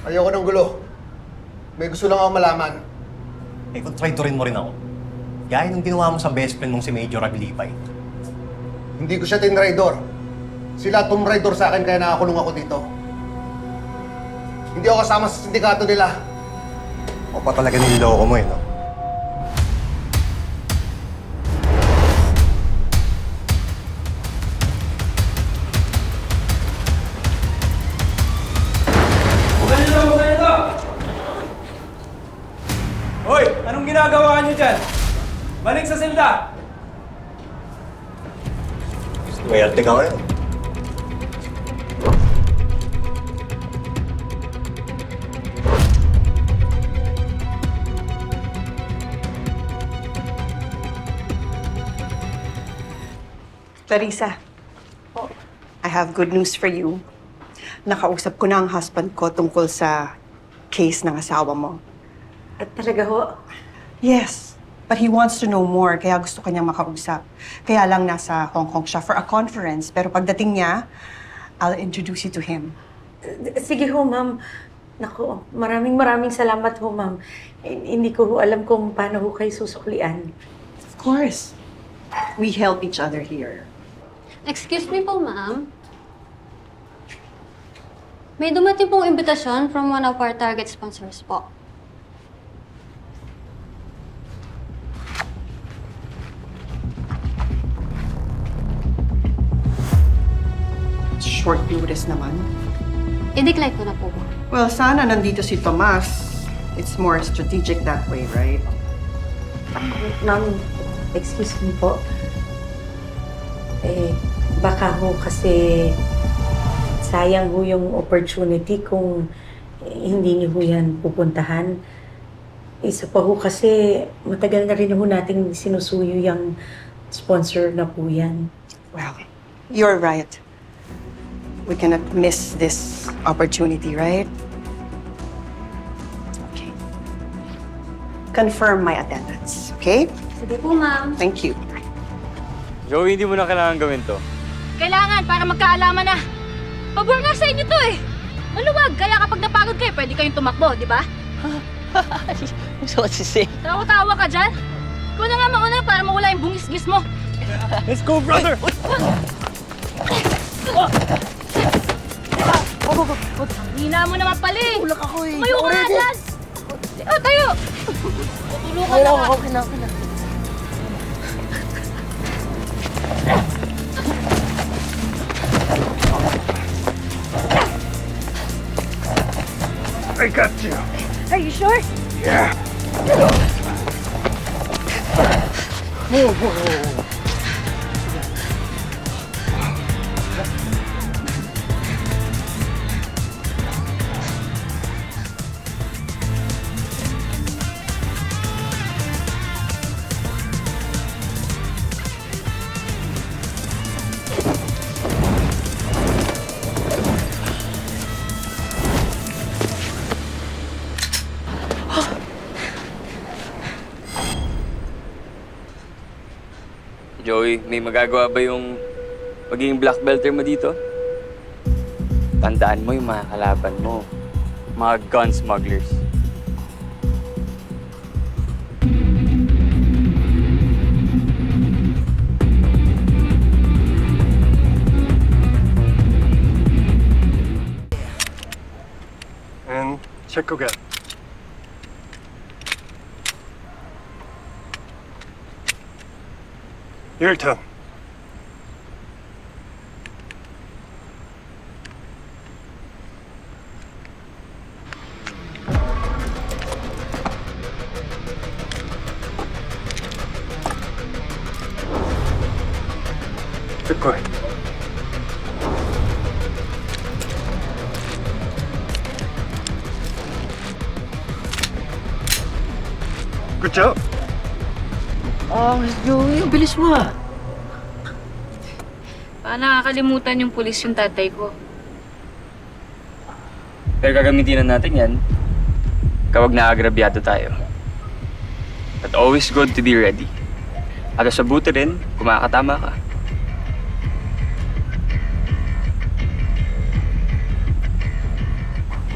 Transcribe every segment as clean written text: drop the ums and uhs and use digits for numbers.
Ayoko ng gulo. May gusto lang ako malaman. Eh kung traitor mo rin ako. Gaya ng ginawa mo sa best friend mong si Major Aglipay. Hindi ko siya tinraidor. Sila tumraidor sa akin kaya nakakulong ako dito. Hindi ako kasama sa sindikato nila. O pa talaga niloloko mo eh, no? Hoy! Anong ginagawa niyo dyan? Balik sa silda! Mayarte ka ngayon. Clarissa, I have good news for you. Nakausap ko na ang husband ko tungkol sa case ng asawa mo. At talaga ho, Yes, but he wants to know more, kaya gusto kanyang makausap. Kaya lang nasa Hong Kong siya for a conference, pero pagdating niya, I'll introduce you to him. sige ho ma'am. Naku, maraming salamat ho ma'am. Hindi ko ho alam kung paano ho kayo susuklian. Of course. We help each other here. Excuse me po, ma'am. May dumating pong imbitasyon from one of our target sponsors po. Short notice naman. I-decline ko na po ba? Well, sana nandito si Tomas. It's more strategic that way, right? Ma'am, excuse me po. Baka ho kasi sayang ho yung opportunity kung hindi niyo ho yan pupuntahan. Isa pa ho kasi matagal na rin ho nating sinusuyo yung sponsor na po yan. Well, you're right. We cannot miss this opportunity, right? Okay. Confirm my attendance, okay? Sige po, ma'am. Thank you. Joey, hindi mo na kailangan gawin to. Kailangan para magkaalaman na. Pabor nga sa inyo to eh. Maluwag, kaya kapag napagod kayo, pwede kayong tumakbo, di ba? So what you say? Tawa-tawa ka dyan. Ikaw na nga mauna para mawala yung bungis-gis mo. Let's go, brother! Hina mo naman pala eh. Tulak ako eh. Tumayo ka nga dyan. Oh, tayo. Tutulungan na nga. Okay na. I got you. Are you sure? Yeah. Joey, may magagawa ba yung magiging black belter mo dito? Tandaan mo yung mga kalaban mo. Mga gun smugglers. And check again. Your turn. Good. Good job. Oh, Joey, ang bilis mo ah. Paano nakakalimutan yung pulis yung tatay ko? Pero gagamitin na natin yan kapag naagrabyado tayo. But always good to be ready. At sa buti rin, kung makakatama ka.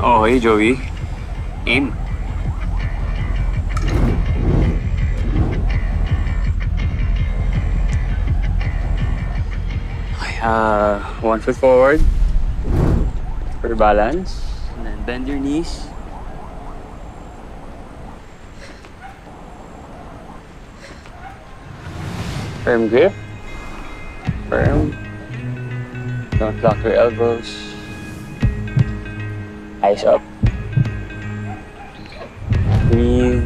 Okay, Joey. Aim. Okay, 1 foot forward. For balance. And then bend your knees. Firm grip. Firm. Don't lock your elbows. Eyes up. Breathe.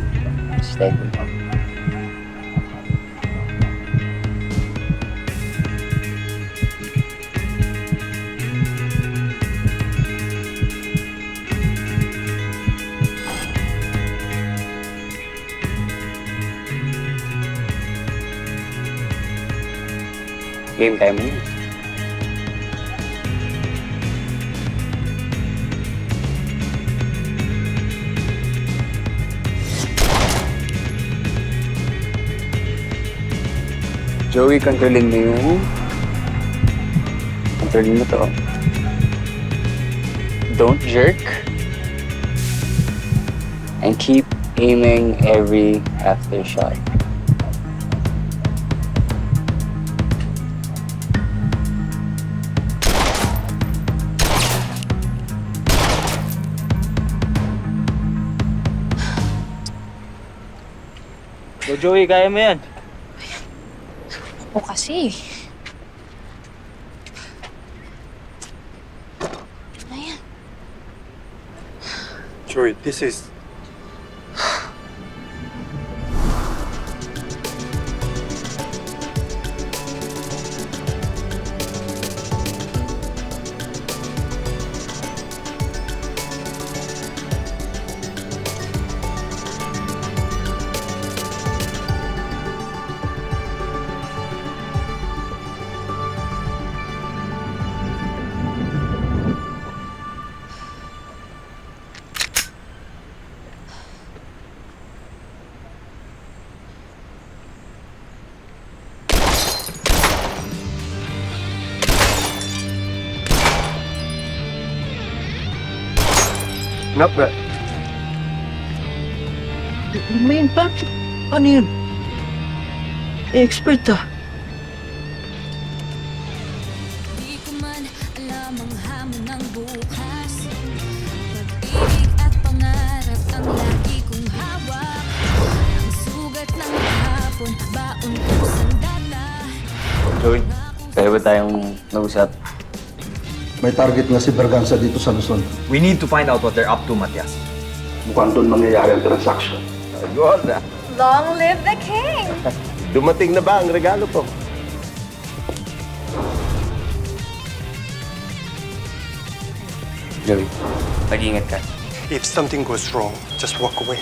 Steady. Game kaya mo yun. Joey, kontrolin mo yung... Kontrolin mo to. Don't jerk. And keep aiming every after shot. So, Joey, kaya mo yan. O kasi. Ayan. Joey, this is... Not bad. May impact. Ano yun? Expert ah. Di ko man alam ang hamon ng bukas. Pag-ibig at pangarap ang lagi kong hawak. Ang sugat ng kahapon, baon ko sandata. Joey, kaya ba tayong mag-usap? May target nga si Berganza dito sa Luzon. We need to find out what they're up to, Matias. Mukhang doon mangyayari ang transaction. Long live the king! Dumating na ba ang regalo ko? Joey, mag-ingat ka. If something goes wrong, just walk away.